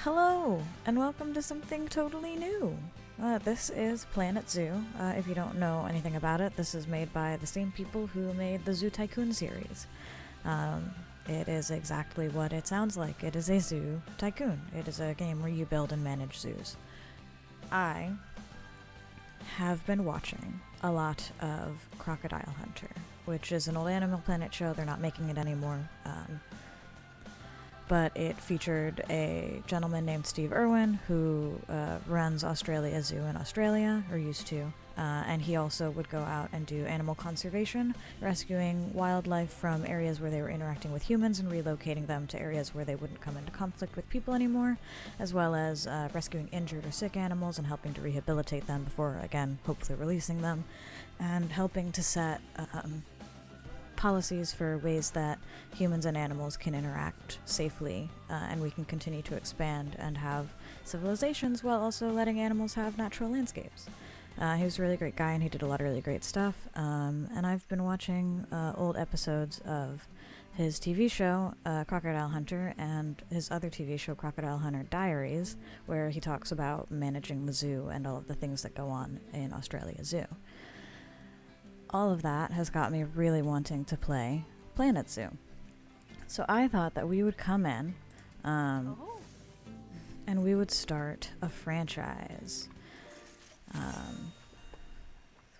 Hello, and welcome to something totally new. This is Planet Zoo. If you don't know anything about it, this is made by the same people who made the Zoo Tycoon series. It is exactly what it sounds like. It is a zoo tycoon. It is a game where you build and manage zoos. I have been watching a lot of Crocodile Hunter, which is an old Animal Planet show. They're not making it anymore. But it featured a gentleman named Steve Irwin who runs Australia Zoo in Australia, or used to, and he also would go out and do animal conservation, rescuing wildlife from areas where they were interacting with humans and relocating them to areas where they wouldn't come into conflict with people anymore, as well as rescuing injured or sick animals and helping to rehabilitate them before, again, hopefully releasing them, and helping to set policies for ways that humans and animals can interact safely, and we can continue to expand and have civilizations while also letting animals have natural landscapes. He was a really great guy, and he did a lot of really great stuff, and I've been watching old episodes of his TV show, Crocodile Hunter, and his other TV show, Crocodile Hunter Diaries, where he talks about managing the zoo and all of the things that go on in Australia Zoo. All of that has got me really wanting to play Planet Zoo. So I thought that we would come in and we would start a franchise.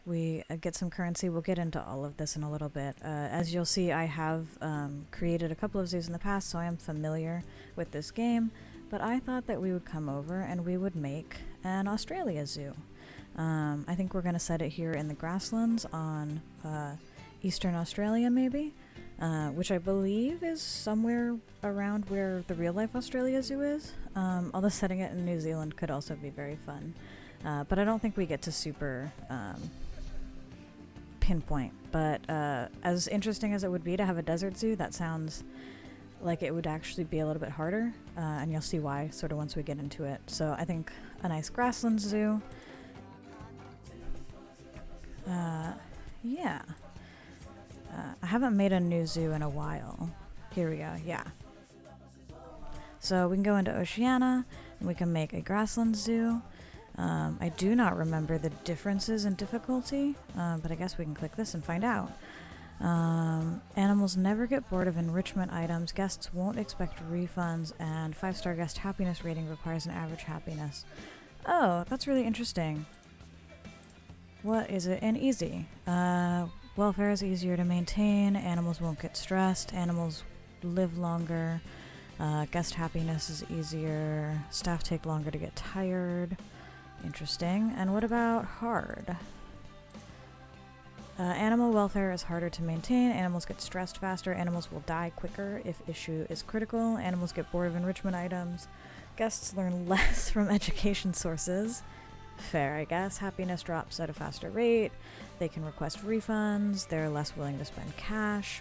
We get some currency. We'll get into all of this in a little bit. As you'll see, I have created a couple of zoos in the past, so I am familiar with this game. But I thought that we would come over and we would make an Australia Zoo. I think we're going to set it here in the grasslands on eastern Australia, maybe, which I believe is somewhere around where the real-life Australia Zoo is, although setting it in New Zealand could also be very fun. But I don't think we get to super pinpoint. But as interesting as it would be to have a desert zoo, that sounds like it would actually be a little bit harder, and you'll see why sort of once we get into it. So I think a nice grassland zoo. Yeah. I haven't made a new zoo in a while. Here we go, yeah. So we can go into Oceania, and we can make a grassland zoo. I do not remember the differences in difficulty, but I guess we can click this and find out. Animals never get bored of enrichment items, guests won't expect refunds, and 5-star guest happiness rating requires an average happiness. Oh, that's really interesting. What is it? And easy. Welfare is easier to maintain, animals won't get stressed, animals live longer, guest happiness is easier, staff take longer to get tired. Interesting. And what about hard? Animal welfare is harder to maintain, animals get stressed faster, animals will die quicker if issue is critical, animals get bored of enrichment items, guests learn less from education sources. Fair, I guess. Happiness drops at a faster rate. They can request refunds. They're less willing to spend cash.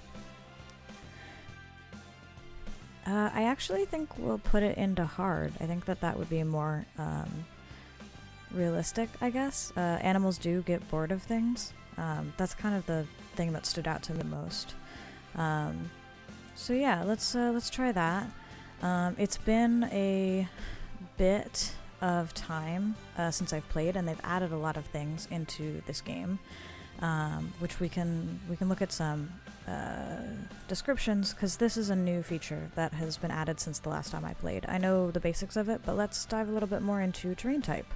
I actually think we'll put it into hard. I think that would be more realistic, I guess. Animals do get bored of things. That's kind of the thing that stood out to me the most. So yeah, let's try that. It's been a bit of time since I've played, and they've added a lot of things into this game, which we can look at some descriptions, because this is a new feature that has been added since the last time I played. I know the basics of it, but let's dive a little bit more into terrain type.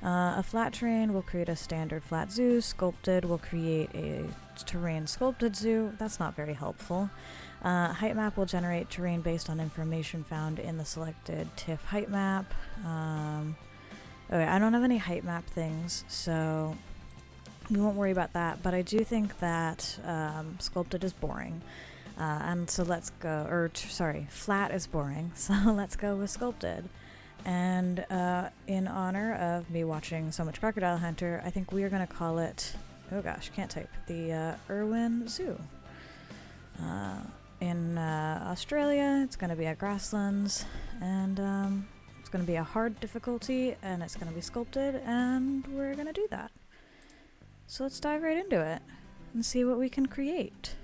A flat terrain will create a standard flat zoo. Sculpted will create a terrain sculpted zoo. That's not very helpful. Height map will generate terrain based on information found in the selected TIFF height map. Okay, I don't have any height map things, so we won't worry about that, but I do think that sculpted is boring. And so let's go, flat is boring, so let's go with sculpted. And in honor of me watching so much Crocodile Hunter, I think we are going to call it, oh gosh, can't type, the Irwin Zoo. In Australia, it's going to be at grasslands, and it's going to be a hard difficulty, and it's going to be sculpted, and we're going to do that. So let's dive right into it and see what we can create.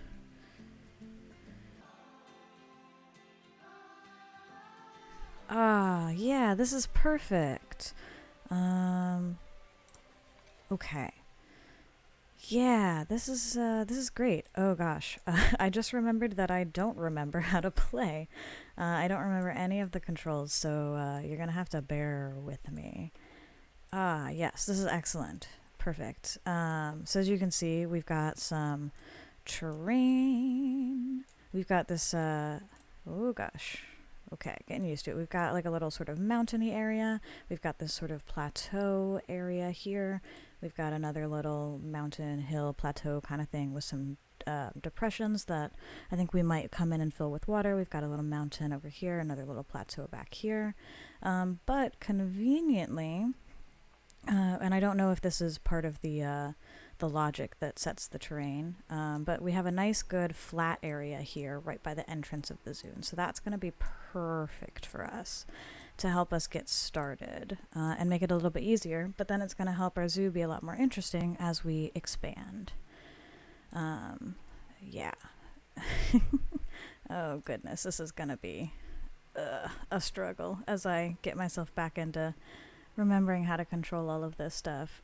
Ah, yeah, this is perfect. Okay. Yeah, this is great. Oh gosh, I just remembered that I don't remember how to play. I don't remember any of the controls, so you're gonna have to bear with me. Ah, yes, this is excellent. Perfect. So as you can see, we've got some terrain. We've got this, oh gosh. Okay, getting used to it. We've got like a little sort of mountainy area. We've got this sort of plateau area here. We've got another little mountain, hill, plateau kind of thing with some depressions that I think we might come in and fill with water. We've got a little mountain over here, another little plateau back here. But conveniently, and I don't know if this is part of the logic that sets the terrain, but we have a nice good flat area here right by the entrance of the zoo. And so that's going to be perfect for us to help us get started and make it a little bit easier, but then it's going to help our zoo be a lot more interesting as we expand. Yeah. Oh goodness, this is going to be a struggle as I get myself back into remembering how to control all of this stuff.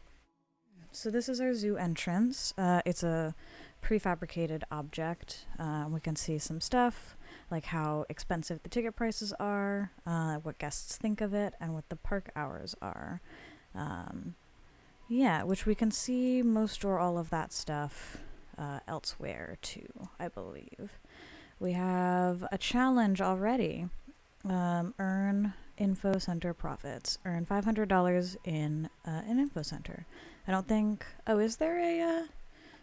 So this is our zoo entrance. It's a prefabricated object. We can see some stuff, like how expensive the ticket prices are, what guests think of it, and what the park hours are. Yeah, which we can see most or all of that stuff elsewhere too, I believe. We have a challenge already. Earn info center profits. Earn $500 in an info center. I don't think... Oh, is there a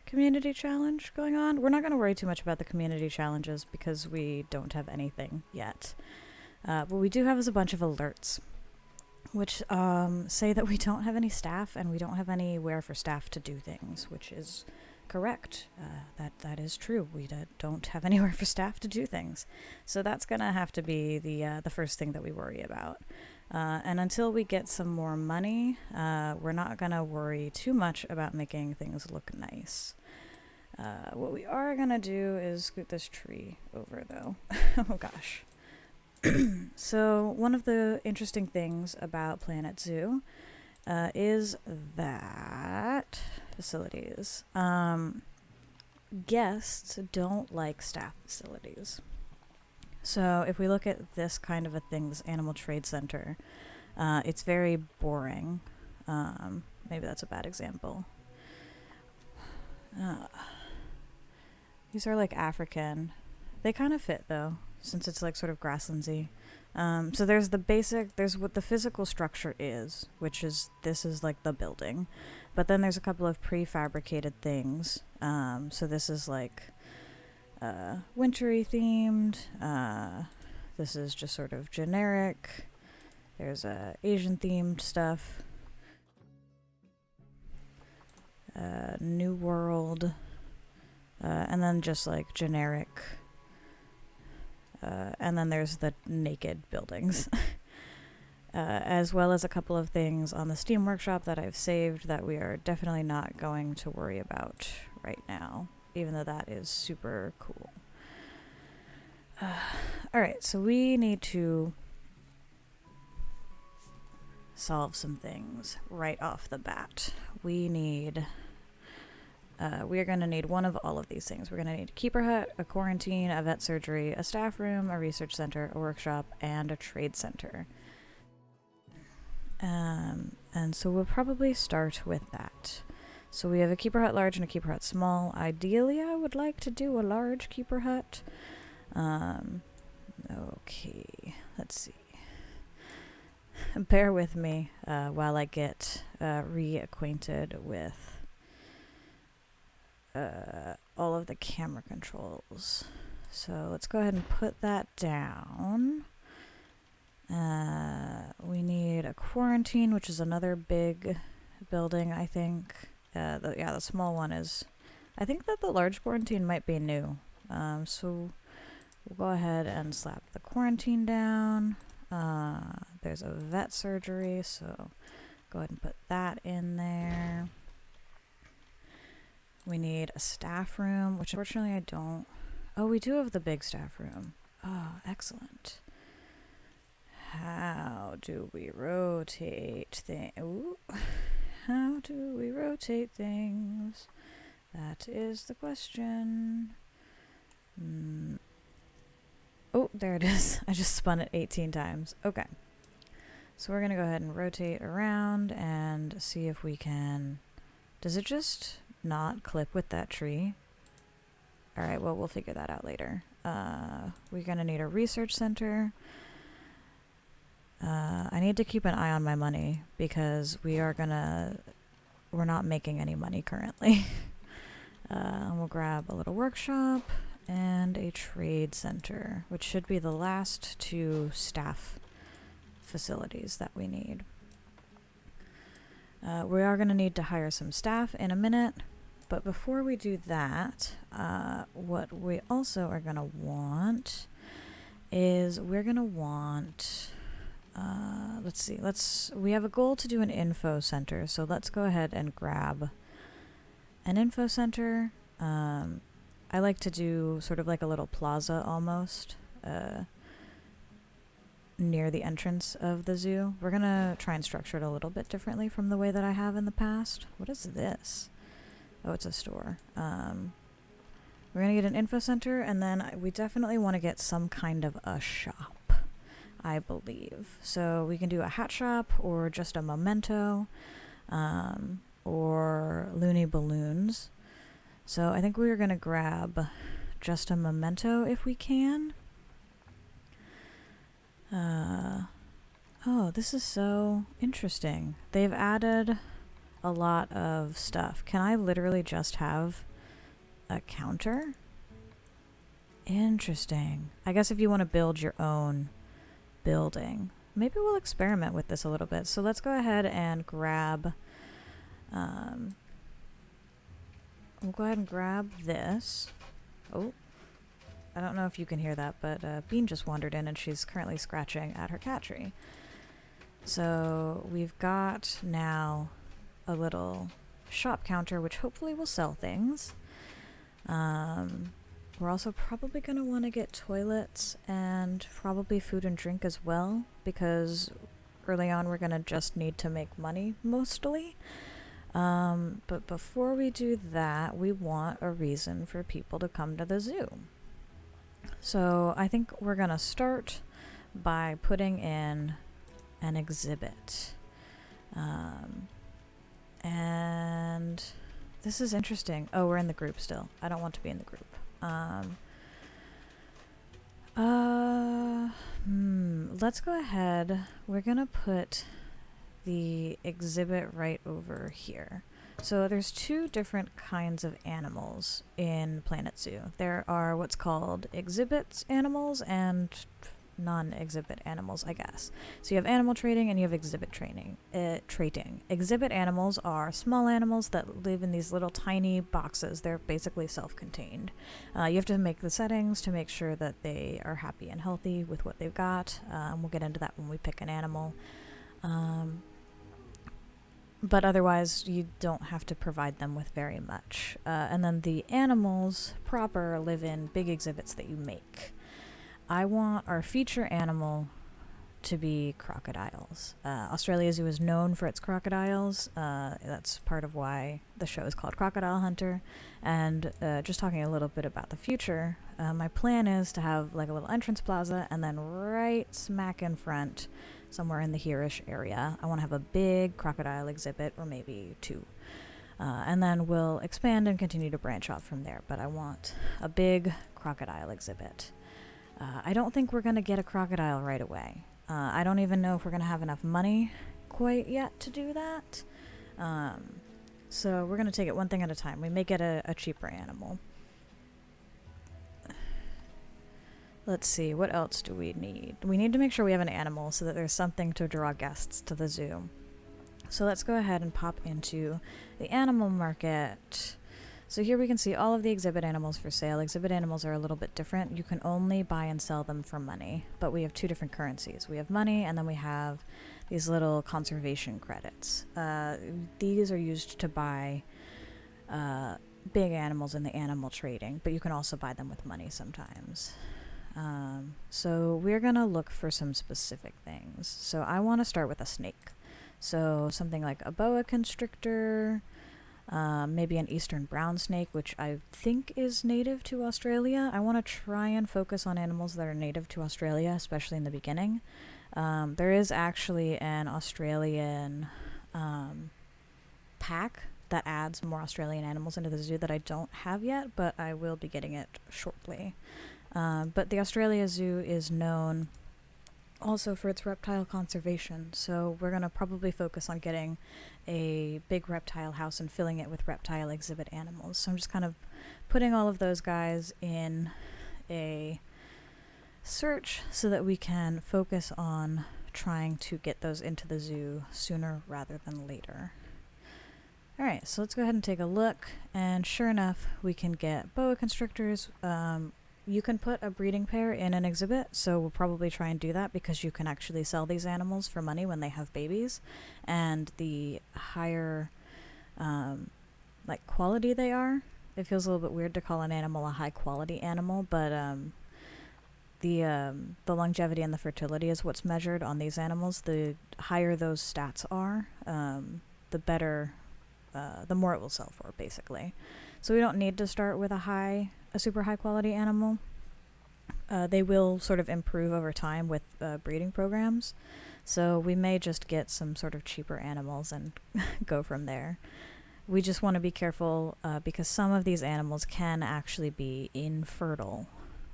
community challenge going on? We're not going to worry too much about the community challenges because we don't have anything yet. But we do have a bunch of alerts, which say that we don't have any staff and we don't have anywhere for staff to do things, which is correct. That is true. We don't have anywhere for staff to do things. So that's going to have to be the first thing that we worry about. And until we get some more money, we're not going to worry too much about making things look nice. What we are going to do is scoot this tree over, though. Oh, gosh. So one of the interesting things about Planet Zoo is that facilities. Guests don't like staff facilities. So if we look at this kind of a thing, this animal trade center, it's very boring. Maybe that's a bad example. These are like African. They kind of fit though, since it's like sort of grasslandsy. So there's the basic, there's what the physical structure is, which is, this is like the building. But then there's a couple of prefabricated things. So this is like wintry themed. This is just sort of generic. There's Asian themed stuff. New World. And then just like generic. And then there's the naked buildings. As well as a couple of things on the Steam Workshop that I've saved that we are definitely not going to worry about right now, even though that is super cool. Alright, so we need to solve some things right off the bat. We are going to need one of all of these things. We're going to need a keeper hut, a quarantine, a vet surgery, a staff room, a research center, a workshop, and a trade center. And so we'll probably start with that. So we have a keeper hut large and a keeper hut small. Ideally, I would like to do a large keeper hut. Okay, let's see. Bear with me while I get reacquainted with all of the camera controls. So let's go ahead and put that down. We need a quarantine, which is another big building, I think. The small one is... I think that the large quarantine might be new. So we'll go ahead and slap the quarantine down. There's a vet surgery, so go ahead and put that in there. We need a staff room, which unfortunately I don't... Oh, we do have the big staff room. Oh, excellent. How do we rotate things? How do we rotate things? That is the question. Oh, there it is. I just spun it 18 times. Okay. So we're going to go ahead and rotate around and see if we can... Does it just not clip with that tree? Alright, well, we'll figure that out later. We're going to need a research center. I need to keep an eye on my money because we're not making any money currently. We'll grab a little workshop and a trade center, which should be the last two staff facilities that we need. We are going to need to hire some staff in a minute, but before we do that, what we also are going to want is we have a goal to do an info center, so let's go ahead and grab an info center. I like to do sort of like a little plaza almost, near the entrance of the zoo. We're gonna try and structure it a little bit differently from the way that I have in the past. What is this? Oh, it's a store. We're gonna get an info center, and then we definitely want to get some kind of a shop, I believe. So we can do a hat shop, or just a memento, or loony balloons. So I think we're gonna grab just a memento if we can. Oh, this is so interesting. They've added a lot of stuff. Can I literally just have a counter? Interesting. I guess if you want to build your own building, maybe we'll experiment with this a little bit. So let's go ahead and grab, we'll go ahead and grab this. Oh. I don't know if you can hear that, but Bean just wandered in and she's currently scratching at her cat tree. So we've got now a little shop counter, which hopefully will sell things. We're also probably going to want to get toilets and probably food and drink as well, because early on we're going to just need to make money mostly. But before we do that, we want a reason for people to come to the zoo. So I think we're going to start by putting in an exhibit. And this is interesting. Oh, we're in the group still. I don't want to be in the group. Let's go ahead. We're going to put the exhibit right over here. So there's two different kinds of animals in Planet Zoo. There are what's called exhibit animals and non-exhibit animals, I guess. So you have animal trading and you have exhibit trading. Exhibit animals are small animals that live in these little tiny boxes. They're basically self-contained. You have to make the settings to make sure that they are happy and healthy with what they've got. We'll get into that when we pick an animal. But otherwise, you don't have to provide them with very much. And then the animals proper live in big exhibits that you make. I want our feature animal to be crocodiles. Australia Zoo is known for its crocodiles. That's part of why the show is called Crocodile Hunter. And just talking a little bit about the future, my plan is to have like a little entrance plaza, and then right smack in front, somewhere in the here-ish area, I want to have a big crocodile exhibit, or maybe two. And then we'll expand and continue to branch off from there. But I want a big crocodile exhibit. I don't think we're going to get a crocodile right away. I don't even know if we're going to have enough money quite yet to do that. So we're going to take it one thing at a time. We may get a cheaper animal. Let's see, what else do we need? We need to make sure we have an animal so that there's something to draw guests to the zoo. So let's go ahead and pop into the animal market. So here we can see all of the exhibit animals for sale. Exhibit animals are a little bit different. You can only buy and sell them for money, but we have two different currencies. We have money, and then we have these little conservation credits. These are used to buy big animals in the animal trading, but you can also buy them with money sometimes. So we're gonna look for some specific things. So I want to start with a snake. So something like a boa constrictor, maybe an eastern brown snake, which I think is native to Australia. I want to try and focus on animals that are native to Australia, especially in the beginning. There is actually an Australian pack that adds more Australian animals into the zoo that I don't have yet, but I will be getting it shortly. But the Australia Zoo is known also for its reptile conservation, so we're going to probably focus on getting a big reptile house and filling it with reptile exhibit animals. So I'm just kind of putting all of those guys in a search so that we can focus on trying to get those into the zoo sooner rather than later. Alright, so let's go ahead and take a look, and sure enough, we can get boa constrictors. You can put a breeding pair in an exhibit, so we'll probably try and do that because you can actually sell these animals for money when they have babies, and the higher quality they are. It feels a little bit weird to call an animal a high quality animal, but the longevity and the fertility is what's measured on these animals. The higher those stats are, the better, the more it will sell for, basically. So we don't need to start with a super high quality animal. They will sort of improve over time with breeding programs. So we may just get some sort of cheaper animals and go from there. We just want to be careful because some of these animals can actually be infertile,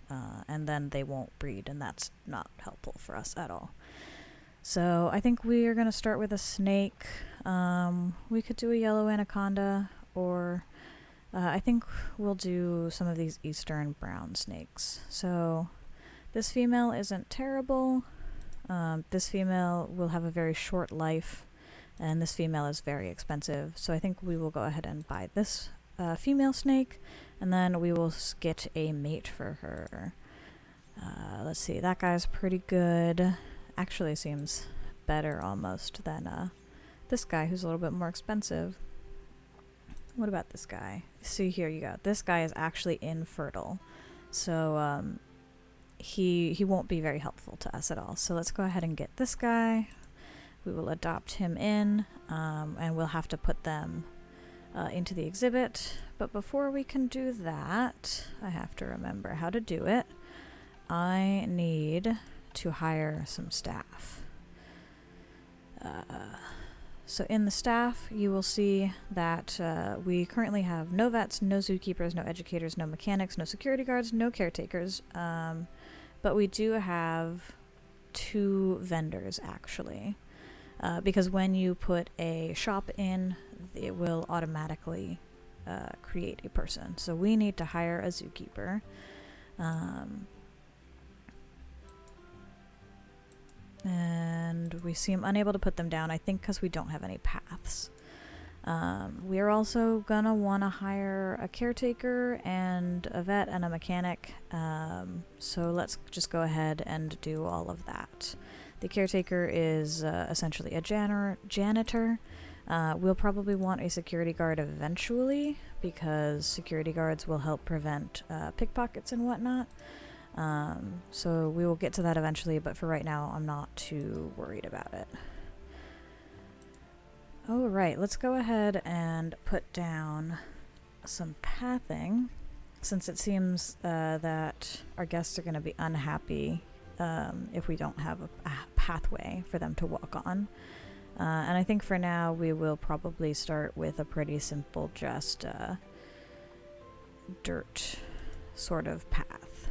and then they won't breed, and that's not helpful for us at all. So I think we are going to start with a snake. We could do a yellow anaconda, or I think we'll do some of these eastern brown snakes. So this female isn't terrible. This female will have a very short life, and this female is very expensive. So I think we will go ahead and buy this female snake, and then we will get a mate for her. Let's see, that guy's pretty good. Actually seems better almost than this guy, who's a little bit more expensive. What about this guy? See, here you go. This guy is actually infertile, so he won't be very helpful to us at all. So let's go ahead and get this guy. We will adopt him in, and we'll have to put them into the exhibit. But before we can do that, I have to remember how to do it. I need to hire some staff. So in the staff, you will see that we currently have no vets, no zookeepers, no educators, no mechanics, no security guards, no caretakers, but we do have 2 vendors, actually, because when you put a shop in, it will automatically create a person. So we need to hire a zookeeper. And we seem unable to put them down, I think because we don't have any paths. We are also gonna want to hire a caretaker and a vet and a mechanic, so let's just go ahead and do all of that. The caretaker is essentially a janitor. We'll probably want a security guard eventually, because security guards will help prevent pickpockets and whatnot. So we will get to that eventually, but for right now, I'm not too worried about it. Alright, let's go ahead and put down some pathing, since it seems that our guests are going to be unhappy if we don't have a pathway for them to walk on. And I think for now, we will probably start with a pretty simple, just dirt sort of path.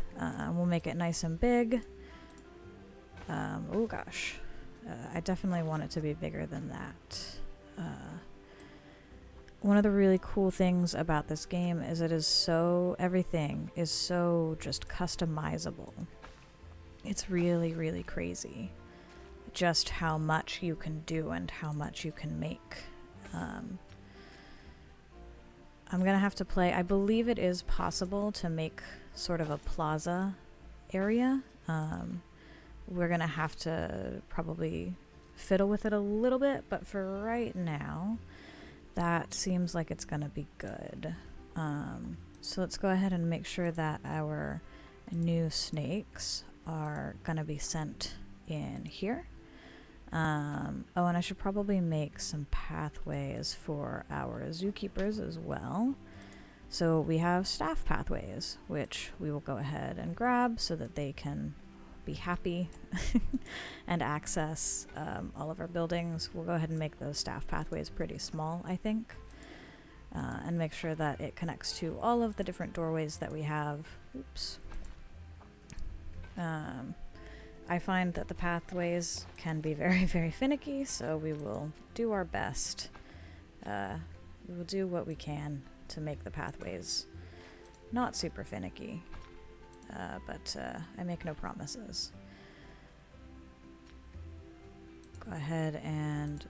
We'll make it nice and big. Oh gosh. I definitely want it to be bigger than that. One of the really cool things about this game is everything is so just customizable. It's really, really crazy just how much you can do and how much you can make. I'm gonna have to play. I believe it is possible to make sort of a plaza area. We're gonna have to probably fiddle with it a little bit, but for right now, that seems like it's gonna be good. So let's go ahead and make sure that our new snakes are gonna be sent in here. Oh, and I should probably make some pathways for our zookeepers as well. So we have staff pathways, which we will go ahead and grab so that they can be happy and access all of our buildings. We'll go ahead and make those staff pathways pretty small, I think, and make sure that it connects to all of the different doorways that we have. Oops. I find that the pathways can be very, very finicky, so we will do our best. We will do what we can to make the pathways not super finicky, but I make no promises. Go ahead and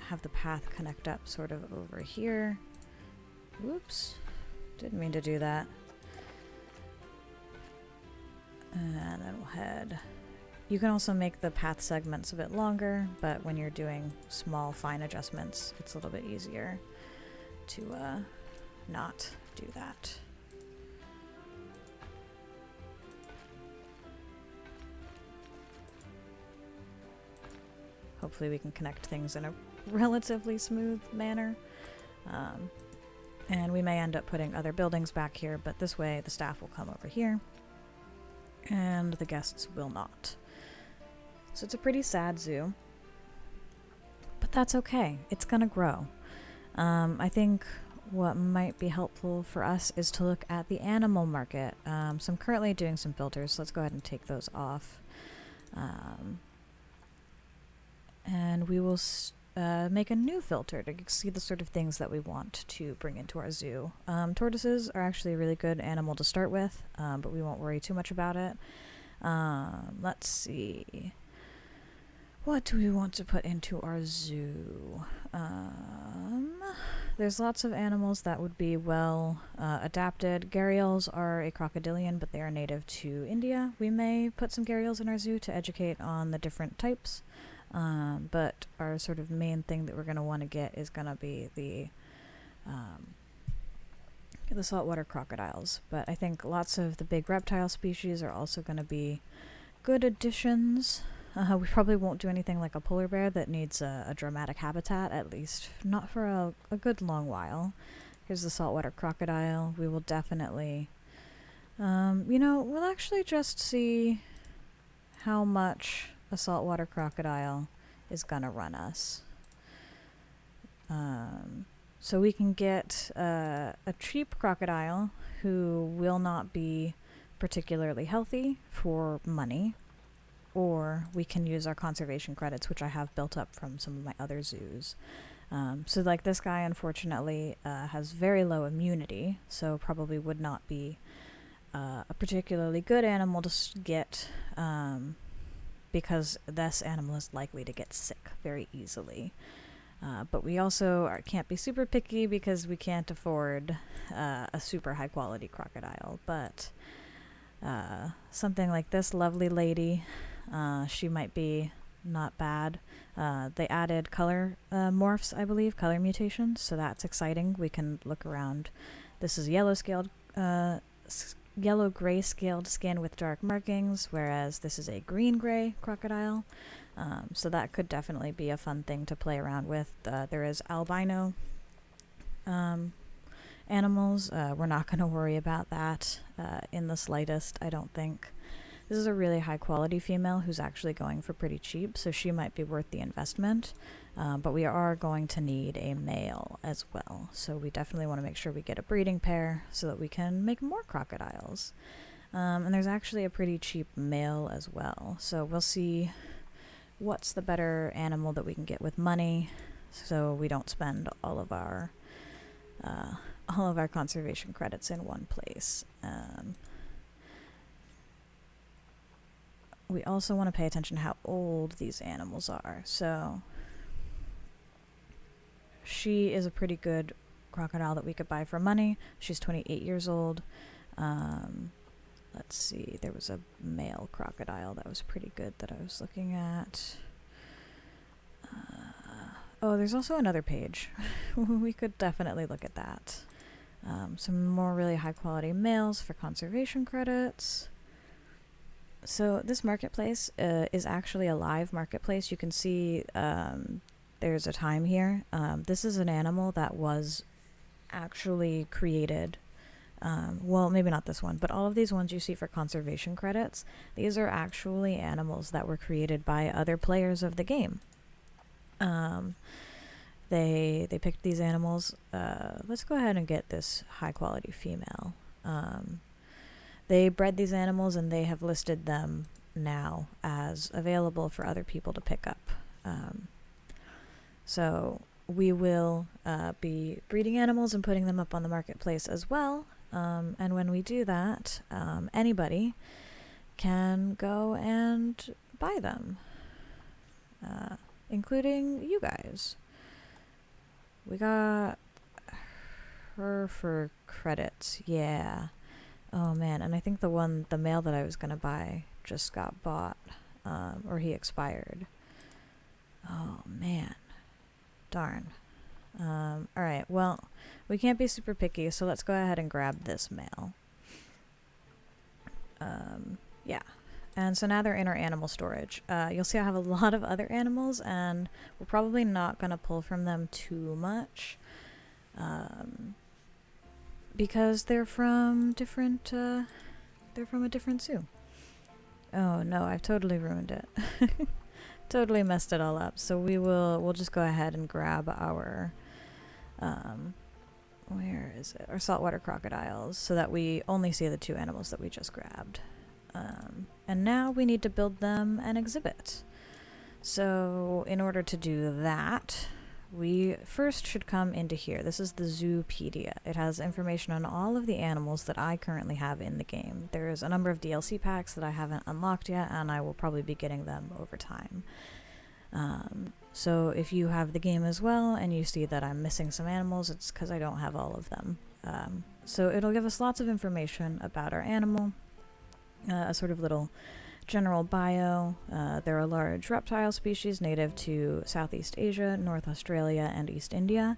have the path connect up sort of over here. Whoops, didn't mean to do that. And then we'll head. You can also make the path segments a bit longer, but when you're doing small, fine adjustments, it's a little bit easier to not do that. Hopefully we can connect things in a relatively smooth manner. And we may end up putting other buildings back here, but this way the staff will come over here and the guests will not. So it's a pretty sad zoo, but that's okay. It's gonna grow. I think what might be helpful for us is to look at the animal market. So I'm currently doing some filters, so let's go ahead and take those off. And we will make a new filter to see the sort of things that we want to bring into our zoo. Tortoises are actually a really good animal to start with, but we won't worry too much about it. Let's see. What do we want to put into our zoo? There's lots of animals that would be well adapted. Gharials are a crocodilian, but they are native to India. We may put some gharials in our zoo to educate on the different types. But our sort of main thing that we're going to want to get is going to be the saltwater crocodiles. But I think lots of the big reptile species are also going to be good additions. We probably won't do anything like a polar bear that needs a dramatic habitat, at least not for a good long while. Here's the saltwater crocodile. We will definitely, we'll actually just see how much a saltwater crocodile is gonna run us. So we can get a cheap crocodile who will not be particularly healthy for money, or we can use our conservation credits, which I have built up from some of my other zoos. So like this guy, unfortunately, has very low immunity, so probably would not be a particularly good animal to get, because this animal is likely to get sick very easily. But we also can't be super picky because we can't afford a super high quality crocodile. But something like this lovely lady, she might be not bad. They added color morphs, I believe, color mutations, so that's exciting. We can look around. This is yellow-gray scaled skin with dark markings, whereas this is a green-gray crocodile. So that could definitely be a fun thing to play around with. There is albino animals. We're not going to worry about that in the slightest, I don't think. This is a really high-quality female who's actually going for pretty cheap, so she might be worth the investment. But we are going to need a male as well, so we definitely want to make sure we get a breeding pair so that we can make more crocodiles. And there's actually a pretty cheap male as well, so we'll see what's the better animal that we can get with money, so we don't spend all of our conservation credits in one place. We also want to pay attention to how old these animals are. So she is a pretty good crocodile that we could buy for money. She's 28 years old. Let's see, there was a male crocodile that was pretty good that I was looking at. Oh, there's also another page. We could definitely look at that. Some more really high quality males for conservation credits. So this marketplace is actually a live marketplace. You can see there's a time here. This is an animal that was actually created. Well, maybe not this one, but all of these ones you see for conservation credits, these are actually animals that were created by other players of the game. They picked these animals. Let's go ahead and get this high quality female. They bred these animals and they have listed them now as available for other people to pick up. So we will be breeding animals and putting them up on the marketplace as well. And when we do that, anybody can go and buy them, including you guys. We got her for credits, yeah. Oh man, and I think the male that I was gonna buy just got bought, or he expired. Oh man, darn. Alright, well, we can't be super picky, so let's go ahead and grab this male. Yeah. And so now they're in our animal storage. You'll see I have a lot of other animals, and we're probably not going to pull from them too much. Because they're from a different zoo. Oh no, I've totally ruined it. Totally messed it all up. So we'll just go ahead and grab our where is it? Our saltwater crocodiles, so that we only see the two animals that we just grabbed. And now we need to build them an exhibit. So in order to do that, we first should come into here. This is the Zoopedia. It has information on all of the animals that I currently have in the game. There's a number of DLC packs that I haven't unlocked yet, and I will probably be getting them over time. So if you have the game as well and you see that I'm missing some animals, it's because I don't have all of them. So it'll give us lots of information about our animal, a sort of little general bio. They're a large reptile species native to Southeast Asia, North Australia, and East India.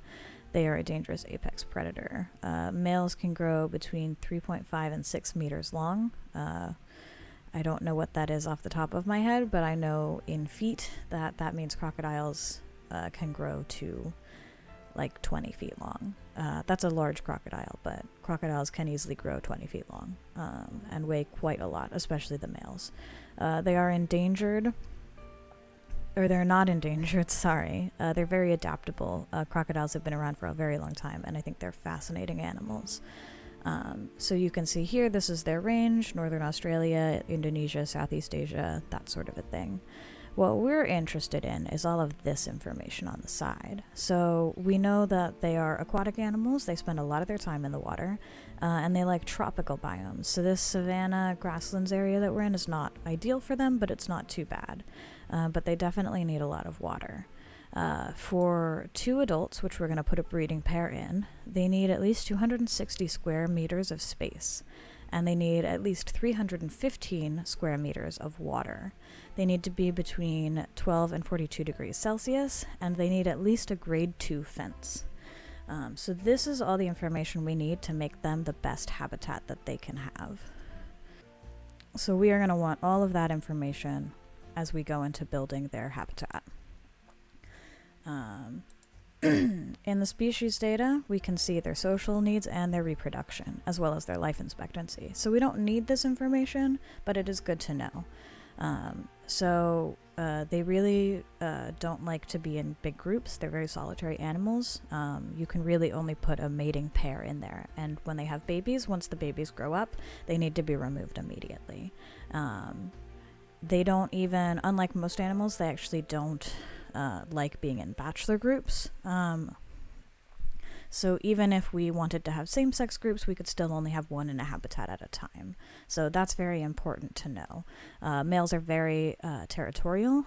They are a dangerous apex predator. Males can grow between 3.5 and 6 meters long. I don't know what that is off the top of my head, but I know in feet that means crocodiles can grow to like 20 feet long. That's a large crocodile, but crocodiles can easily grow 20 feet long and weigh quite a lot, especially the males. They are endangered, or they're not endangered, sorry. They're very adaptable. Crocodiles have been around for a very long time, and I think they're fascinating animals. So you can see here, this is their range: Northern Australia, Indonesia, Southeast Asia, that sort of a thing. What we're interested in is all of this information on the side. So we know that they are aquatic animals. They spend a lot of their time in the water, and they like tropical biomes. So this savanna grasslands area that we're in is not ideal for them, but it's not too bad. But they definitely need a lot of water. For 2 adults, which we're going to put a breeding pair in, they need at least 260 square meters of space, and they need at least 315 square meters of water. They need to be between 12 and 42 degrees Celsius, and they need at least a grade 2 fence. So this is all the information we need to make them the best habitat that they can have. So we are going to want all of that information as we go into building their habitat. In the species data, we can see their social needs and their reproduction, as well as their life expectancy. So we don't need this information, but it is good to know. They really don't like to be in big groups. They're very solitary animals. You can really only put a mating pair in there. And when they have babies, once the babies grow up, they need to be removed immediately. They don't even, unlike most animals, they actually don't like being in bachelor groups. So even if we wanted to have same-sex groups, we could still only have one in a habitat at a time. So that's very important to know. Males are very territorial.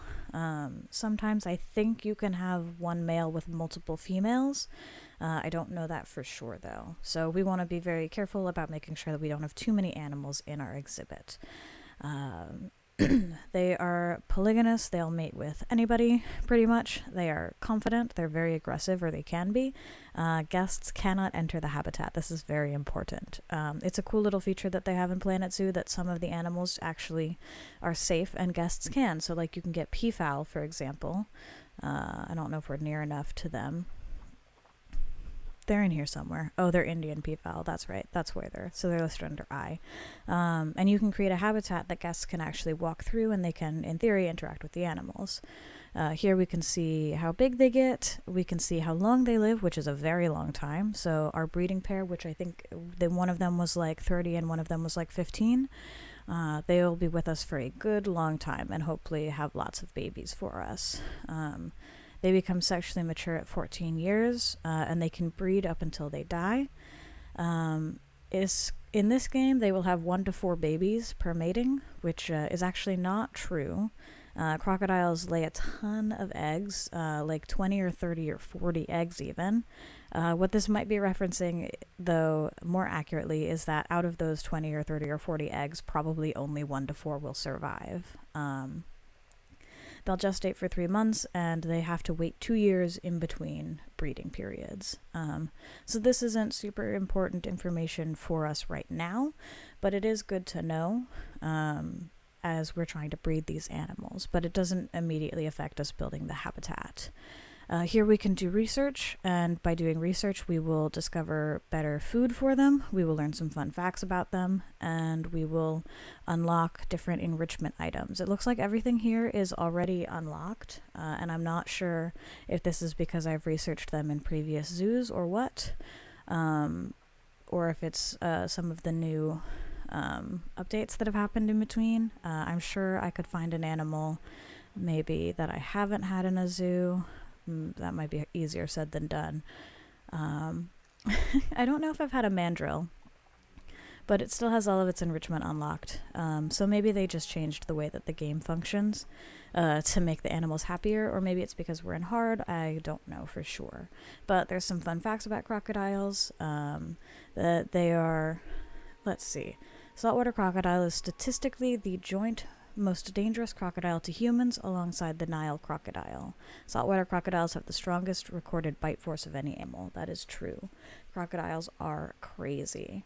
Sometimes I think you can have one male with multiple females. I don't know that for sure, though. So we want to be very careful about making sure that we don't have too many animals in our exhibit. They are polygynous. They'll mate with anybody, pretty much. They are confident. They're very aggressive, or they can be. Guests cannot enter the habitat. This is very important. It's a cool little feature that they have in Planet Zoo, that some of the animals actually are safe and guests can. So, like, you can get peafowl, for example. I don't know if we're near enough to them. They're in here somewhere. Oh, they're Indian peafowl. That's right. That's where they're listed under I. And you can create a habitat that guests can actually walk through, and they can, in theory, interact with the animals. Here we can see how big they get. We can see how long they live, which is a very long time. So our breeding pair, which I think one of them was like 30 and one of them was like 15, they will be with us for a good long time and hopefully have lots of babies for us. They become sexually mature at 14 years, and they can breed up until they die. In this game, they will have 1 to 4 babies per mating, which is actually not true. Crocodiles lay a ton of eggs, like 20 or 30 or 40 eggs even. What this might be referencing, though, more accurately, is that out of those 20 or 30 or 40 eggs, probably only 1 to 4 will survive. They'll gestate for 3 months, and they have to wait 2 years in between breeding periods. So this isn't super important information for us right now, but it is good to know as we're trying to breed these animals. But it doesn't immediately affect us building the habitat. Here we can do research, and by doing research we will discover better food for them, we will learn some fun facts about them, and we will unlock different enrichment items. It looks like everything here is already unlocked, and I'm not sure if this is because I've researched them in previous zoos or what, or if it's some of the new updates that have happened in between. I'm sure I could find an animal maybe that I haven't had in a zoo. That might be easier said than done. I don't know if I've had a mandrill, but it still has all of its enrichment unlocked. So maybe they just changed the way that the game functions to make the animals happier, or maybe it's because we're in hard. I don't know for sure. But there's some fun facts about crocodiles. That they are, let's see, saltwater crocodile is statistically the joint most dangerous crocodile to humans, alongside the Nile crocodile. Saltwater crocodiles have the strongest recorded bite force of any animal. That is true. Crocodiles are crazy.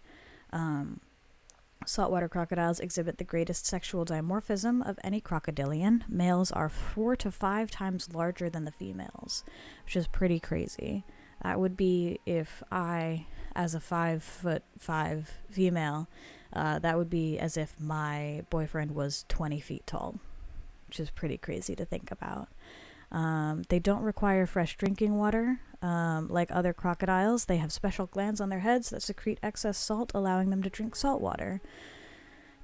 Saltwater crocodiles exhibit the greatest sexual dimorphism of any crocodilian. Males are 4 to 5 times larger than the females, which is pretty crazy. That would be if I, as a 5'5" female, that would be as if my boyfriend was 20 feet tall, which is pretty crazy to think about. They don't require fresh drinking water. Like other crocodiles, they have special glands on their heads that secrete excess salt, allowing them to drink salt water.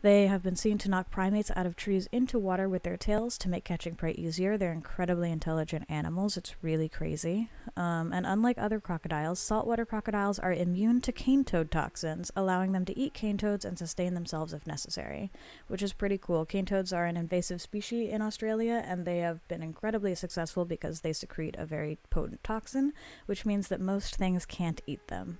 They have been seen to knock primates out of trees into water with their tails to make catching prey easier. They're incredibly intelligent animals. It's really crazy. And unlike other crocodiles, saltwater crocodiles are immune to cane toad toxins, allowing them to eat cane toads and sustain themselves if necessary, which is pretty cool. Cane toads are an invasive species in Australia, and they have been incredibly successful because they secrete a very potent toxin, which means that most things can't eat them.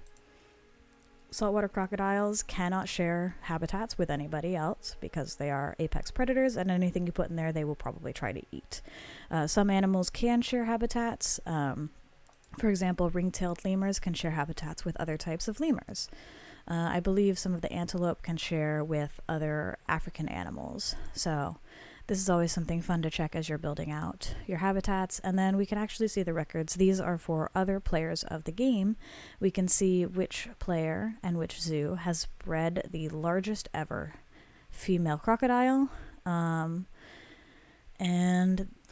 Saltwater crocodiles cannot share habitats with anybody else because they are apex predators, and anything you put in there they will probably try to eat. Some animals can share habitats. For example, ring-tailed lemurs can share habitats with other types of lemurs. I believe some of the antelope can share with other African animals. So this is always something fun to check as you're building out your habitats. And then we can actually see the records. These are for other players of the game. We can see which player and which zoo has bred the largest ever female crocodile, and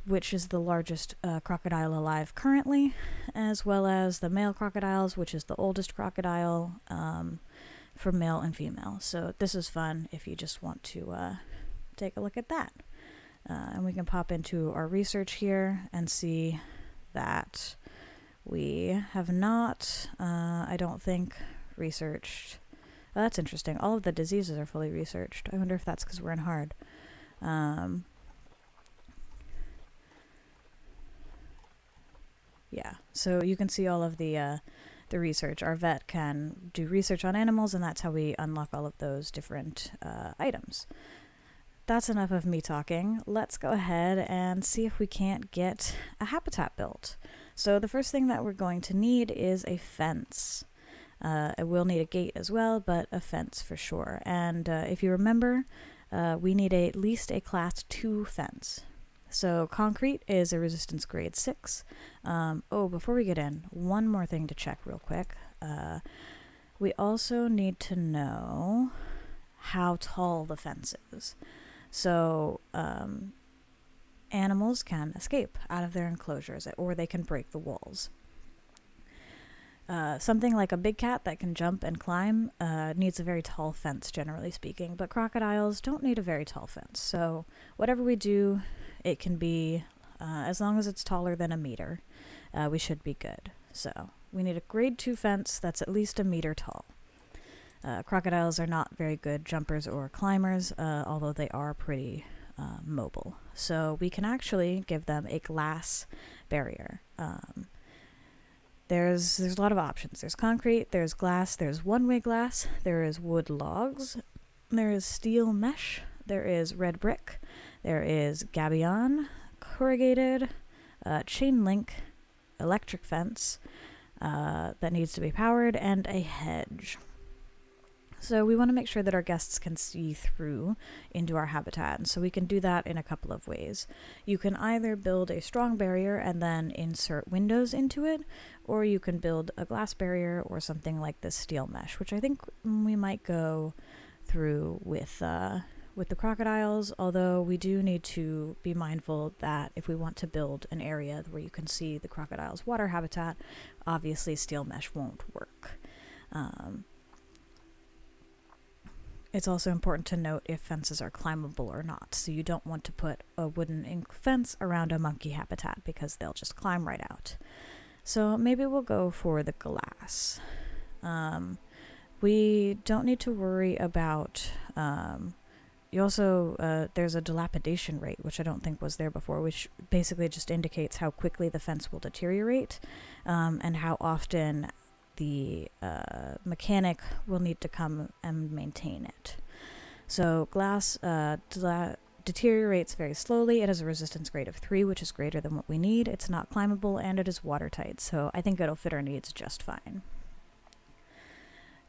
which is the largest crocodile alive currently, as well as the male crocodiles, which is the oldest crocodile, for male and female. So this is fun if you just want to take a look at that. And we can pop into our research here and see that we have not, I don't think, researched. Oh, that's interesting. All of the diseases are fully researched. I wonder if that's because we're in hard. Yeah, so you can see all of the research. Our vet can do research on animals, and that's how we unlock all of those different items. that's enough of me talking. Let's go ahead and see if we can't get a habitat built. So the first thing that we're going to need is a fence. I will need a gate as well, but a fence for sure. And if you remember, we need at least a class 2 fence. So concrete is a resistance grade 6. Before we get in, one more thing to check real quick. We also need to know how tall the fence is. So animals can escape out of their enclosures, or they can break the walls. Something like a big cat that can jump and climb needs a very tall fence, generally speaking, but crocodiles don't need a very tall fence. So whatever we do, it can be, as long as it's taller than a meter, we should be good. So we need a grade 2 fence that's at least a meter tall. Crocodiles are not very good jumpers or climbers, although they are pretty mobile. So we can actually give them a glass barrier. There's a lot of options. There's concrete, there's glass, there's one-way glass, there is wood logs, there is steel mesh, there is red brick, there is gabion, corrugated, chain link, electric fence that needs to be powered, and a hedge. So we want to make sure that our guests can see through into our habitat, and so we can do that in a couple of ways. You can either build a strong barrier and then insert windows into it, or you can build a glass barrier or something like this steel mesh, which I think we might go through with the crocodiles, although we do need to be mindful that if we want to build an area where you can see the crocodile's water habitat, obviously steel mesh won't work. It's also important to note if fences are climbable or not. So you don't want to put a wooden fence around a monkey habitat because they'll just climb right out. So maybe we'll go for the glass. We don't need to worry about... there's a dilapidation rate, which I don't think was there before, which basically just indicates how quickly the fence will deteriorate and how often the mechanic will need to come and maintain it. So glass deteriorates very slowly. It has a resistance grade of 3, which is greater than what we need. It's not climbable, and it is watertight, so I think it'll fit our needs just fine.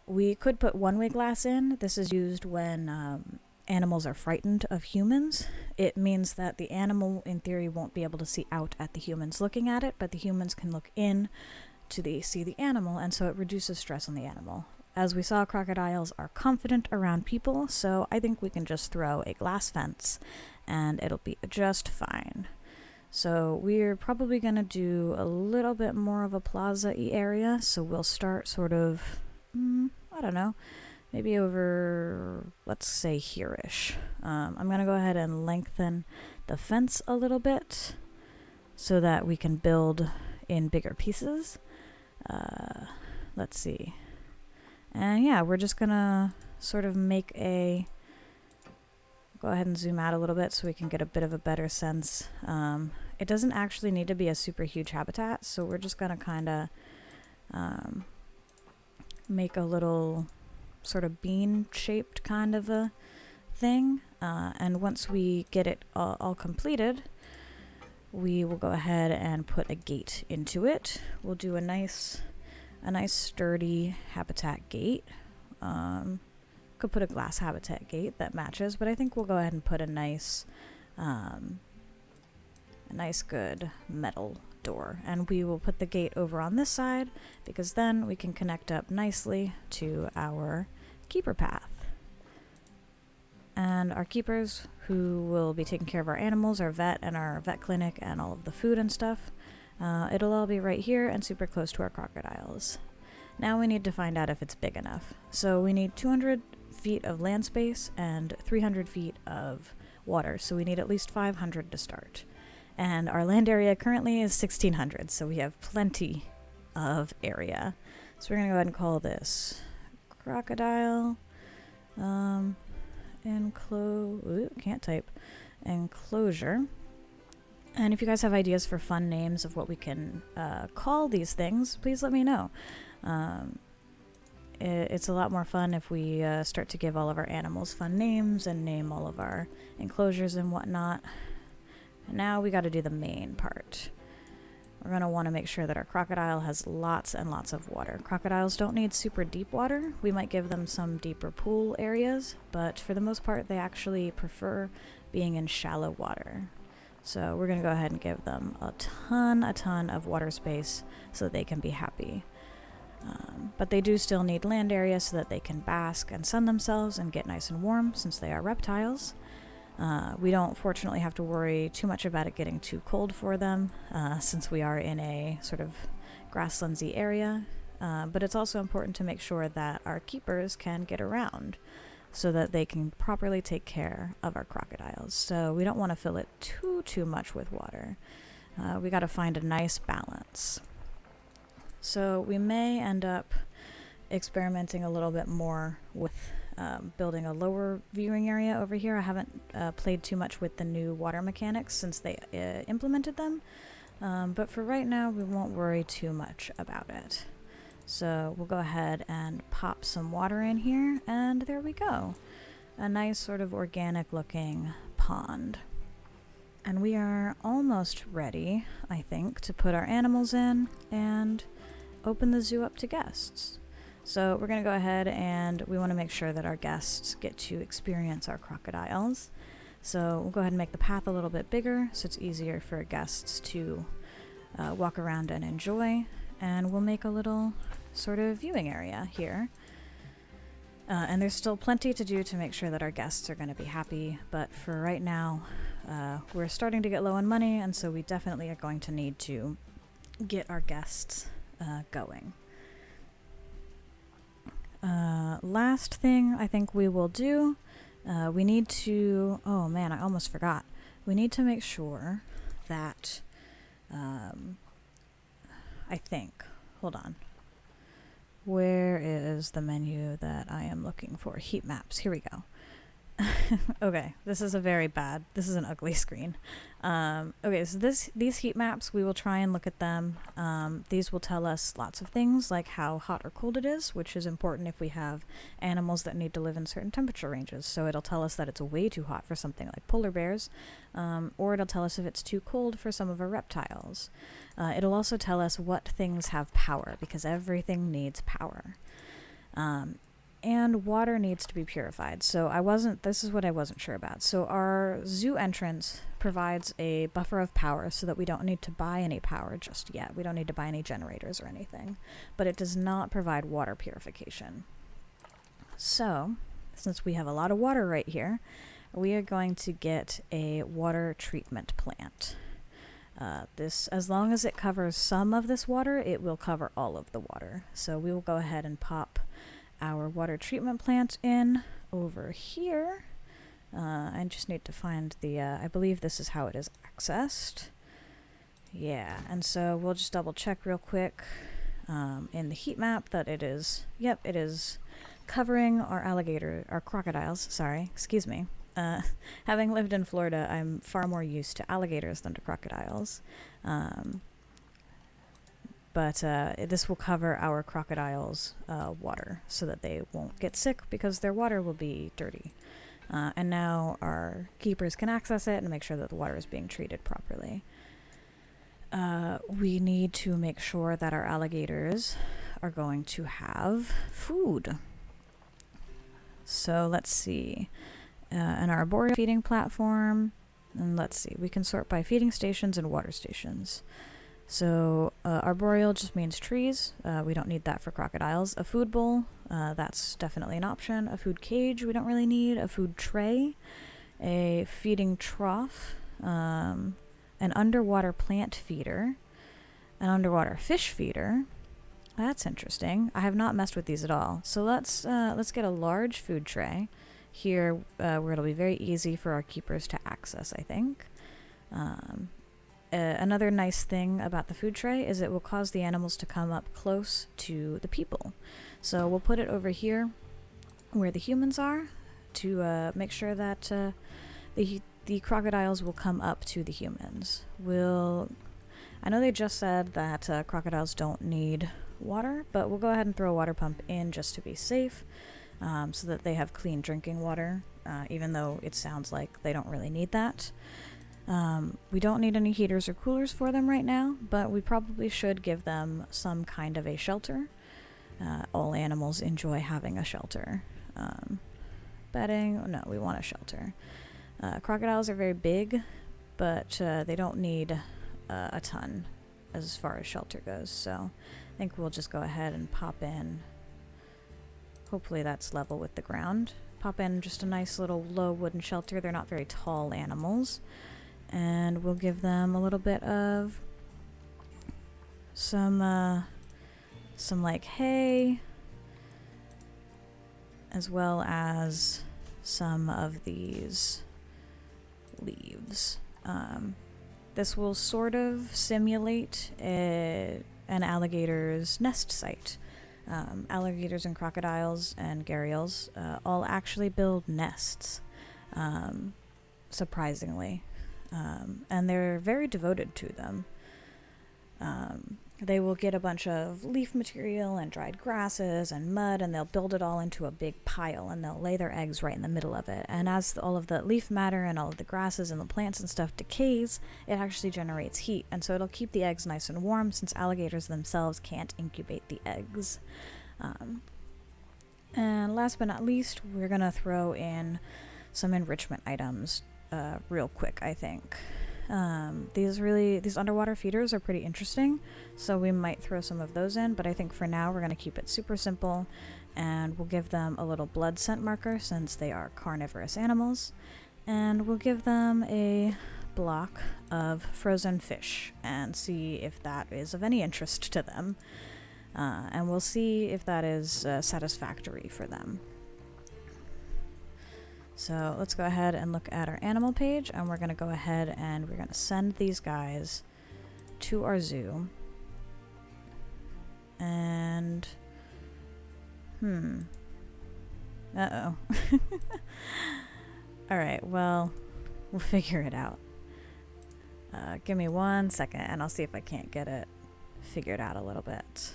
We could put one-way glass in. This is used when animals are frightened of humans. It means that the animal, in theory, won't be able to see out at the humans looking at it, but the humans can look in to see the animal, and so it reduces stress on the animal. As we saw, crocodiles are confident around people, so I think we can just throw a glass fence and it'll be just fine. So we're probably going to do a little bit more of a plaza-y area, so we'll start sort of, I don't know, maybe over, let's say here-ish. I'm going to go ahead and lengthen the fence a little bit so that we can build in bigger pieces. Let's see. And yeah, we're just gonna sort of make a... Go ahead and zoom out a little bit so we can get a bit of a better sense. It doesn't actually need to be a super huge habitat, so we're just gonna kind of make a little sort of bean-shaped kind of a thing. And once we get it all completed, we will go ahead and put a gate into it. We'll do a nice sturdy habitat gate. Could put a glass habitat gate that matches, but I think we'll go ahead and put a nice good metal door. And we will put the gate over on this side because then we can connect up nicely to our keeper path. And our keepers, who will be taking care of our animals, our vet and our vet clinic and all of the food and stuff, it'll all be right here and super close to our crocodiles. Now we need to find out if it's big enough. So we need 200 feet of land space and 300 feet of water, so we need at least 500 to start. And our land area currently is 1,600, so we have plenty of area. So we're going to go ahead and call this Crocodile enclosure. And if you guys have ideas for fun names of what we can call these things, please let me know. it's a lot more fun if we start to give all of our animals fun names and name all of our enclosures and whatnot. And now we got to do the main part. We're going to want to make sure that our crocodile has lots and lots of water. Crocodiles don't need super deep water. We might give them some deeper pool areas, but for the most part, they actually prefer being in shallow water. So we're going to go ahead and give them a ton of water space so that they can be happy. But they do still need land area so that they can bask and sun themselves and get nice and warm since they are reptiles. We don't fortunately have to worry too much about it getting too cold for them since we are in a sort of grasslandsy area. But it's also important to make sure that our keepers can get around so that they can properly take care of our crocodiles. So we don't want to fill it too much with water. We got to find a nice balance. So we may end up experimenting a little bit more with building a lower viewing area over here. I haven't played too much with the new water mechanics since they implemented them, but for right now we won't worry too much about it. So we'll go ahead and pop some water in here, and there we go. A nice sort of organic looking pond. And we are almost ready, I think, to put our animals in and open the zoo up to guests. So we're going to go ahead and we want to make sure that our guests get to experience our crocodiles. So we'll go ahead and make the path a little bit bigger so it's easier for guests to walk around and enjoy. And we'll make a little sort of viewing area here. And there's still plenty to do to make sure that our guests are going to be happy. But for right now, we're starting to get low on money, and so we definitely are going to need to get our guests going. Last thing I think we will do, we need to, oh man, I almost forgot. We need to make sure that, I think, hold on. Where is the menu that I am looking for? Heat maps, here we go. Okay, this is an ugly screen. Okay, so these heat maps, we will try and look at them. These will tell us lots of things, like how hot or cold it is, which is important if we have animals that need to live in certain temperature ranges. So it'll tell us that it's way too hot for something like polar bears, or it'll tell us if it's too cold for some of our reptiles. It'll also tell us what things have power, because everything needs power. And water needs to be purified. So this is what I wasn't sure about. So our zoo entrance provides a buffer of power so that we don't need to buy any power just yet. We don't need to buy any generators or anything. But it does not provide water purification. So, since we have a lot of water right here, we are going to get a water treatment plant. This, as long as it covers some of this water, it will cover all of the water. So we will go ahead and pop our water treatment plant in over here. I just need to find the, I believe this is how it is accessed. Yeah, and so we'll just double check real quick in the heat map that it is, yep, it is covering our crocodiles, sorry, excuse me. Having lived in Florida, I'm far more used to alligators than to crocodiles. But this will cover our crocodiles' water so that they won't get sick because their water will be dirty. And now our keepers can access it and make sure that the water is being treated properly. We need to make sure that our alligators are going to have food. So let's see. An arboreal feeding platform. And let's see. We can sort by feeding stations and water stations. So arboreal just means trees. We don't need that for crocodiles. A food bowl, that's definitely an option. A food cage, we don't really need. A food tray, a feeding trough, an underwater plant feeder, an underwater fish feeder. That's interesting. I have not messed with these at all. So let's get a large food tray here, where it'll be very easy for our keepers to access, I think. Another nice thing about the food tray is it will cause the animals to come up close to the people. So we'll put it over here where the humans are to make sure that the crocodiles will come up to the humans. I know they just said that crocodiles don't need water, but we'll go ahead and throw a water pump in just to be safe, so that they have clean drinking water, even though it sounds like they don't really need that. We don't need any heaters or coolers for them right now, but we probably should give them some kind of a shelter. All animals enjoy having a shelter. Bedding, no, we want a shelter. Crocodiles are very big, but they don't need a ton as far as shelter goes, so I think we'll just go ahead and pop in. Hopefully that's level with the ground. Pop in just a nice little low wooden shelter. They're not very tall animals. And we'll give them a little bit of some like hay, as well as some of these leaves. This will sort of simulate an alligator's nest site. Alligators and crocodiles and gharials all actually build nests, surprisingly. And they're very devoted to them. They will get a bunch of leaf material and dried grasses and mud, and they'll build it all into a big pile, and they'll lay their eggs right in the middle of it. And as all of the leaf matter and all of the grasses and the plants and stuff decays, it actually generates heat, and so it'll keep the eggs nice and warm, since alligators themselves can't incubate the eggs. And last but not least, we're going to throw in some enrichment items real quick, I think. These underwater feeders are pretty interesting, so we might throw some of those in, but I think for now we're going to keep it super simple, and we'll give them a little blood scent marker since they are carnivorous animals, and we'll give them a block of frozen fish and see if that is of any interest to them, and we'll see if that is satisfactory for them. So let's go ahead and look at our animal page, and we're going to go ahead and we're going to send these guys to our zoo. And, uh-oh. Alright, well, we'll figure it out. Give me 1 second, and I'll see if I can't get it figured out a little bit.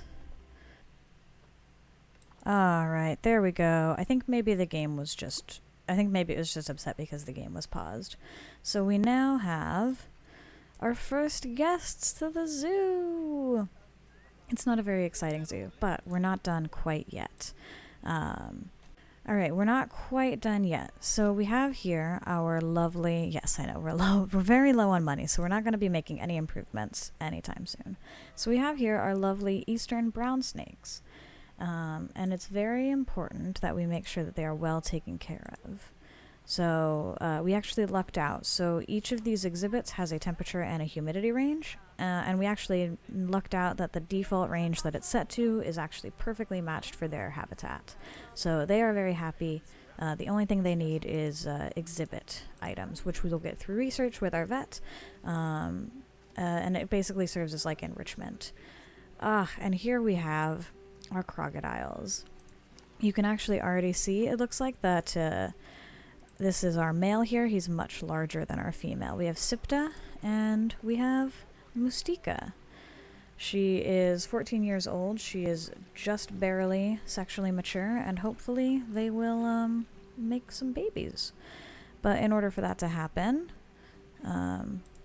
Alright, there we go. I think maybe it was just upset because the game was paused. So we now have our first guests to the zoo. It's not a very exciting zoo, but we're not done quite yet. Alright, we're not quite done yet. So we have here our lovely, yes, I know, we're very low on money, so we're not going to be making any improvements anytime soon. So we have here our lovely eastern brown snakes. And it's very important that we make sure that they are well taken care of. So we actually lucked out. So each of these exhibits has a temperature and a humidity range, and we actually lucked out that the default range that it's set to is actually perfectly matched for their habitat. So they are very happy. The only thing they need is exhibit items, which we will get through research with our vet, and it basically serves as like enrichment. And here we have our crocodiles. You can actually already see, it looks like that this is our male here. He's much larger than our female. We have Sipta and we have Mustika. She is 14 years old. She is just barely sexually mature, and hopefully they will make some babies. But in order for that to happen,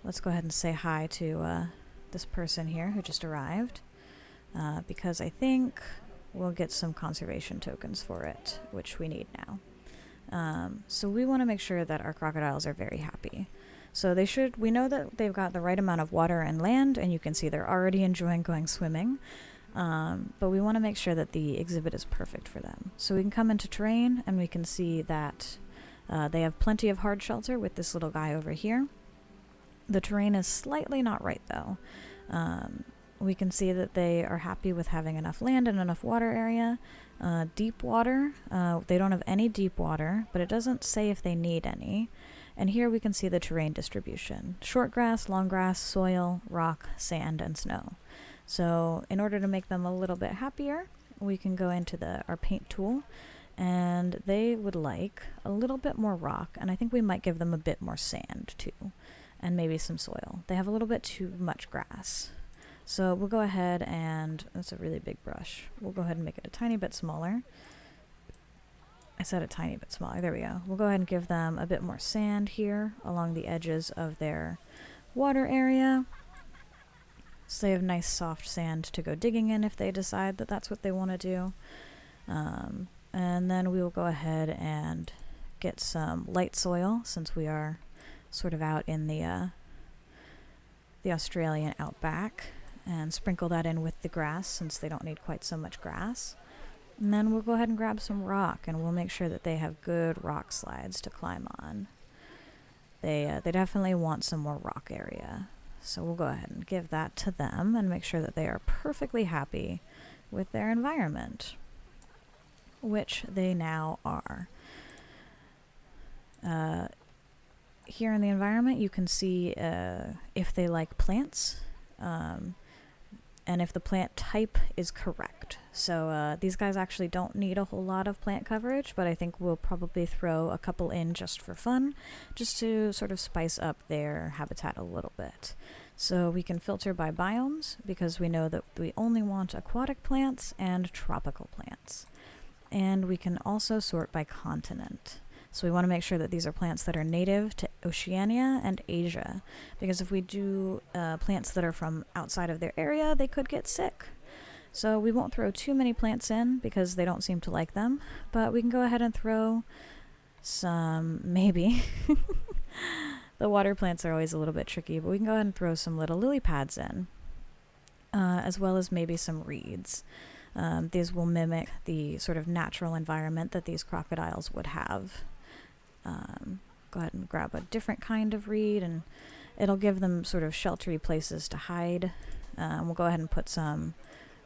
let's go ahead and say hi to this person here who just arrived. Because I think we'll get some conservation tokens for it, which we need now. So we want to make sure that our crocodiles are very happy. So we know that they've got the right amount of water and land, and you can see they're already enjoying going swimming. But we want to make sure that the exhibit is perfect for them. So we can come into terrain, and we can see that they have plenty of hard shelter with this little guy over here. The terrain is slightly not right, though. We can see that they are happy with having enough land and enough water area. Deep water, they don't have any deep water, but it doesn't say if they need any. And here we can see the terrain distribution. Short grass, long grass, soil, rock, sand, and snow. So in order to make them a little bit happier, we can go into our paint tool, and they would like a little bit more rock, and I think we might give them a bit more sand too, and maybe some soil. They have a little bit too much grass. So we'll go ahead and, that's a really big brush. We'll go ahead and make it a tiny bit smaller. I said a tiny bit smaller, there we go. We'll go ahead and give them a bit more sand here along the edges of their water area. So they have nice soft sand to go digging in if they decide that that's what they want to do. And then we will go ahead and get some light soil, since we are sort of out in the Australian outback, and sprinkle that in with the grass, since they don't need quite so much grass. And then we'll go ahead and grab some rock, and we'll make sure that they have good rock slides to climb on. They definitely want some more rock area. So we'll go ahead and give that to them and make sure that they are perfectly happy with their environment, which they now are. Here in the environment, you can see if they like plants, and if the plant type is correct. So these guys actually don't need a whole lot of plant coverage, but I think we'll probably throw a couple in just for fun, just to sort of spice up their habitat a little bit. So we can filter by biomes, because we know that we only want aquatic plants and tropical plants. And we can also sort by continent. So we want to make sure that these are plants that are native to Oceania and Asia, because if we do plants that are from outside of their area, they could get sick. So we won't throw too many plants in, because they don't seem to like them, but we can go ahead and throw some, maybe. The water plants are always a little bit tricky, but we can go ahead and throw some little lily pads in, as well as maybe some reeds. These will mimic the sort of natural environment that these crocodiles would have. Go ahead and grab a different kind of reed, and it'll give them sort of sheltery places to hide. We'll go ahead and put some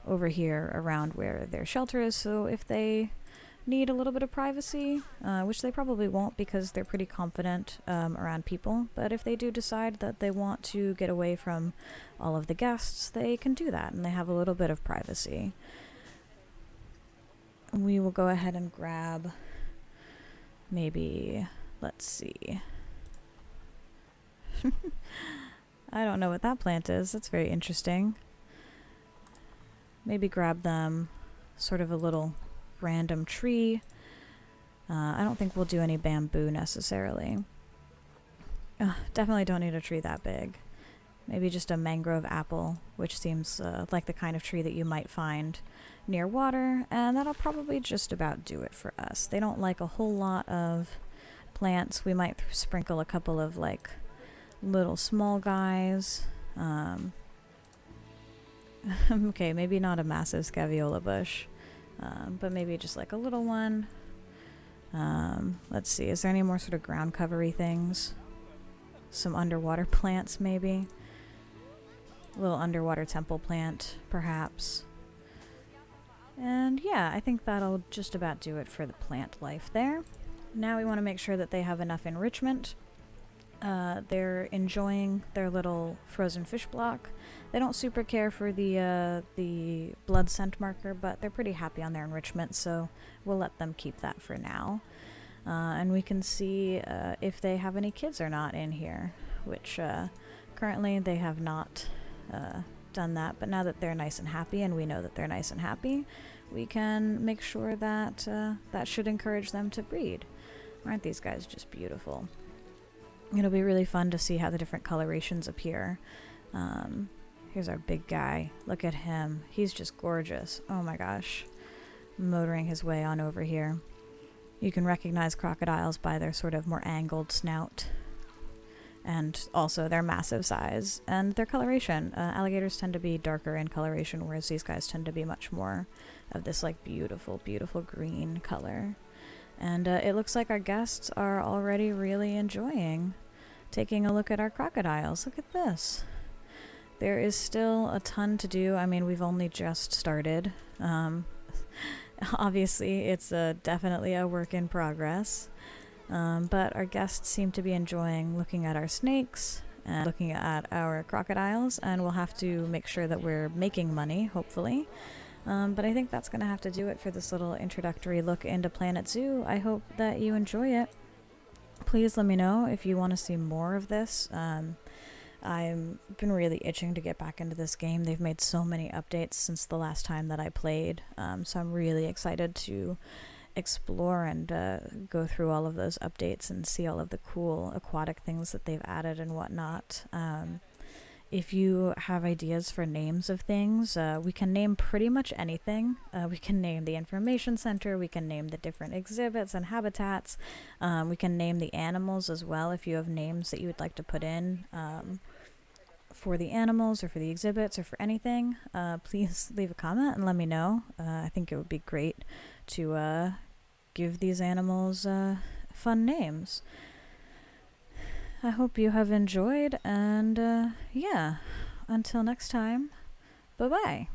over here around where their shelter is, so if they need a little bit of privacy, which they probably won't because they're pretty confident around people, but if they do decide that they want to get away from all of the guests, they can do that, and they have a little bit of privacy. We will go ahead and grab maybe, let's see. I don't know what that plant is. That's very interesting. Maybe grab them sort of a little random tree. I don't think we'll do any bamboo necessarily. Definitely don't need a tree that big. Maybe just a mangrove apple, which seems like the kind of tree that you might find near water, and that'll probably just about do it for us. They don't like a whole lot of plants. We might sprinkle a couple of like little small guys. Okay, maybe not a massive scaviola bush, but maybe just like a little one. Let's see, is there any more sort of ground covery things? Some underwater plants maybe? A little underwater temple plant, perhaps. And yeah, I think that'll just about do it for the plant life there. Now we want to make sure that they have enough enrichment. They're enjoying their little frozen fish block. They don't super care for the blood scent marker, but they're pretty happy on their enrichment, so we'll let them keep that for now. And we can see if they have any kids or not in here, which currently they have not done that, but now that they're nice and happy, and we know that they're nice and happy, we can make sure that that should encourage them to breed. Aren't these guys just beautiful? It'll be really fun to see how the different colorations appear. Here's our big guy. Look at him. He's just gorgeous. Oh my gosh. Motoring his way on over here. You can recognize crocodiles by their sort of more angled snout, and also their massive size and their coloration. Alligators tend to be darker in coloration, whereas these guys tend to be much more of this like beautiful, beautiful green color. And it looks like our guests are already really enjoying taking a look at our crocodiles. Look at this. There is still a ton to do. I mean, we've only just started. Obviously, it's definitely a work in progress. But our guests seem to be enjoying looking at our snakes and looking at our crocodiles, and we'll have to make sure that we're making money, hopefully. But I think that's going to have to do it for this little introductory look into Planet Zoo. I hope that you enjoy it. Please let me know if you want to see more of this. I've been really itching to get back into this game. They've made so many updates since the last time that I played, so I'm really excited to explore and go through all of those updates and see all of the cool aquatic things that they've added and whatnot. If you have ideas for names of things, we can name pretty much anything. We can name the information center, we can name the different exhibits and habitats, we can name the animals as well if you have names that you would like to put in for the animals or for the exhibits or for anything. Please leave a comment and let me know. I think it would be great to give these animals fun names. I hope you have enjoyed, and yeah, until next time, bye-bye.